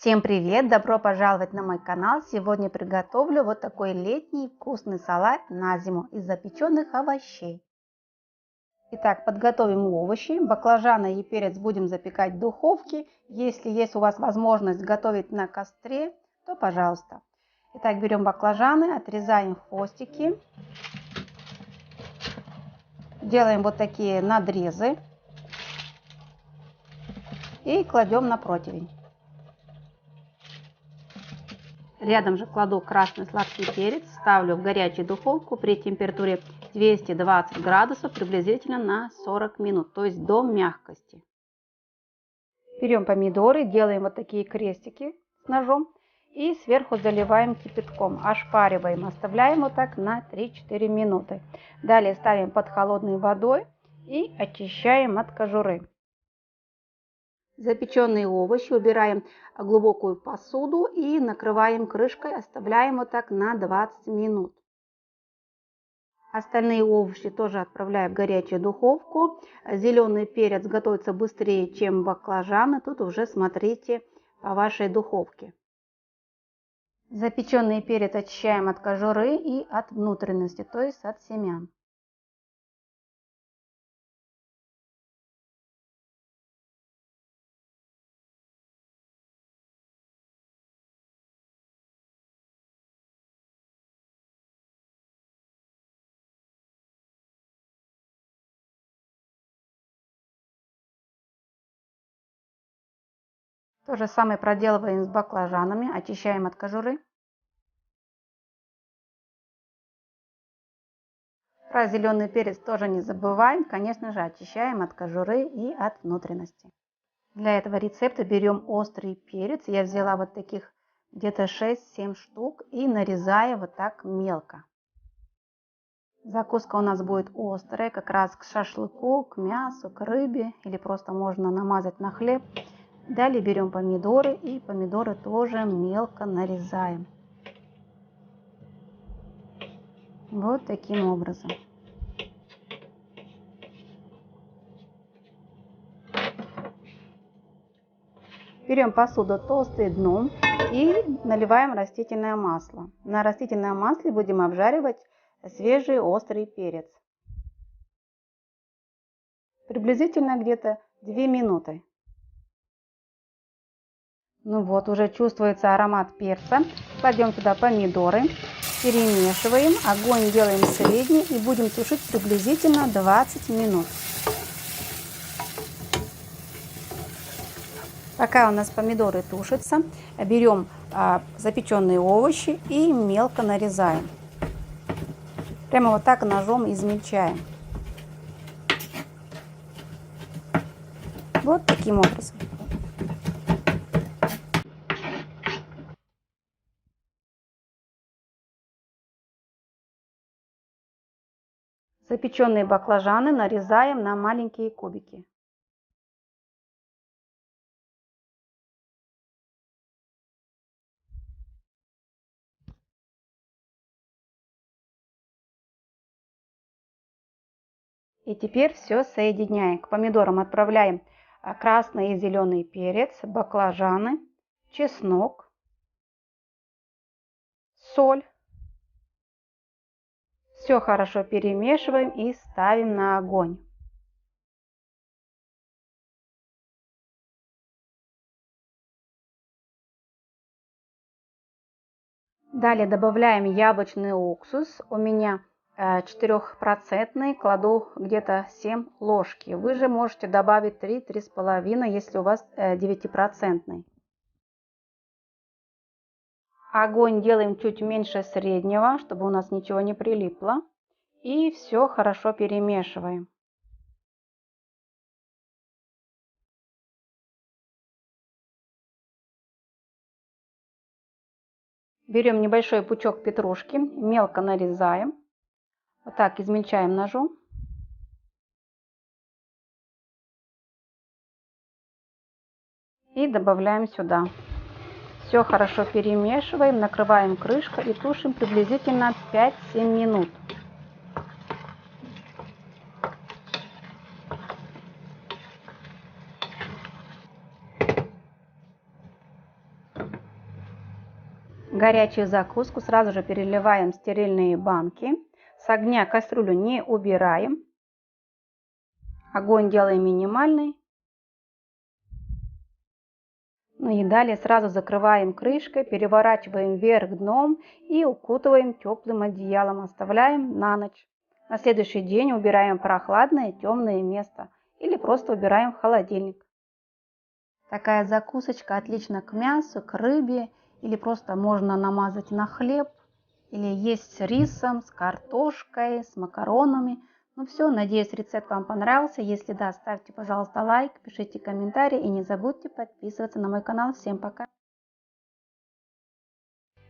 Всем привет! Добро пожаловать на мой канал! Сегодня приготовлю вот такой летний вкусный салат на зиму из запеченных овощей. Итак, подготовим овощи. Баклажаны и перец будем запекать в духовке. Если есть у вас возможность готовить на костре, то пожалуйста. Итак, берем баклажаны, отрезаем хвостики. Делаем вот такие надрезы. И кладем на противень. Рядом же кладу красный сладкий перец, ставлю в горячую духовку при температуре 220 градусов приблизительно на 40 минут, то есть до мягкости. Берем помидоры, делаем вот такие крестики с ножом и сверху заливаем кипятком, ошпариваем, оставляем вот так на 3-4 минуты. Далее ставим под холодной водой и очищаем от кожуры. Запеченные овощи убираем в глубокую посуду и накрываем крышкой, оставляем вот так на 20 минут. Остальные овощи тоже отправляю в горячую духовку. Зеленый перец готовится быстрее, чем баклажаны. Тут уже смотрите по вашей духовке. Запеченный перец очищаем от кожуры и от внутренности, то есть от семян. То же самое проделываем с баклажанами, очищаем от кожуры. Про зеленый перец тоже не забываем, конечно же, очищаем от кожуры и от внутренности. Для этого рецепта берем острый перец. Я взяла вот таких где-то 6-7 штук и нарезаю вот так мелко. Закуска у нас будет острая, как раз к шашлыку, к мясу, к рыбе или просто можно намазать на хлеб. Далее берем помидоры и помидоры тоже мелко нарезаем. Вот таким образом. Берем посуду толстым дном и наливаем растительное масло. На растительном масле будем обжаривать свежий острый перец. Приблизительно где-то 2 минуты. Ну вот, уже чувствуется аромат перца. Кладем туда помидоры, перемешиваем, огонь делаем средний и будем тушить приблизительно 20 минут. Пока у нас помидоры тушатся, берем запеченные овощи и мелко нарезаем. Прямо вот так ножом измельчаем. Вот таким образом. Запеченные баклажаны нарезаем на маленькие кубики. И теперь все соединяем. К помидорам отправляем красный и зеленый перец, баклажаны, чеснок, соль. Все хорошо перемешиваем и ставим на огонь. Далее добавляем яблочный уксус. У меня 4%, кладу где-то 7 ложки. Вы же можете добавить 3-3,5, если у вас 9%. Огонь делаем чуть меньше среднего, чтобы у нас ничего не прилипло. И все хорошо перемешиваем. Берем небольшой пучок петрушки, мелко нарезаем. Вот так измельчаем ножом. И добавляем сюда. Все хорошо перемешиваем, накрываем крышкой и тушим приблизительно 5-7 минут. Горячую закуску сразу же переливаем в стерильные банки. С огня кастрюлю не убираем. Огонь делаем минимальный. Ну и далее сразу закрываем крышкой, переворачиваем вверх дном и укутываем теплым одеялом. Оставляем на ночь. На следующий день убираем в прохладное темное место или просто убираем в холодильник. Такая закусочка отлично к мясу, к рыбе или просто можно намазать на хлеб или есть с рисом, с картошкой, с макаронами. Ну все, надеюсь, рецепт вам понравился. Если да, ставьте, пожалуйста, лайк, пишите комментарии и не забудьте подписываться на мой канал. Всем пока!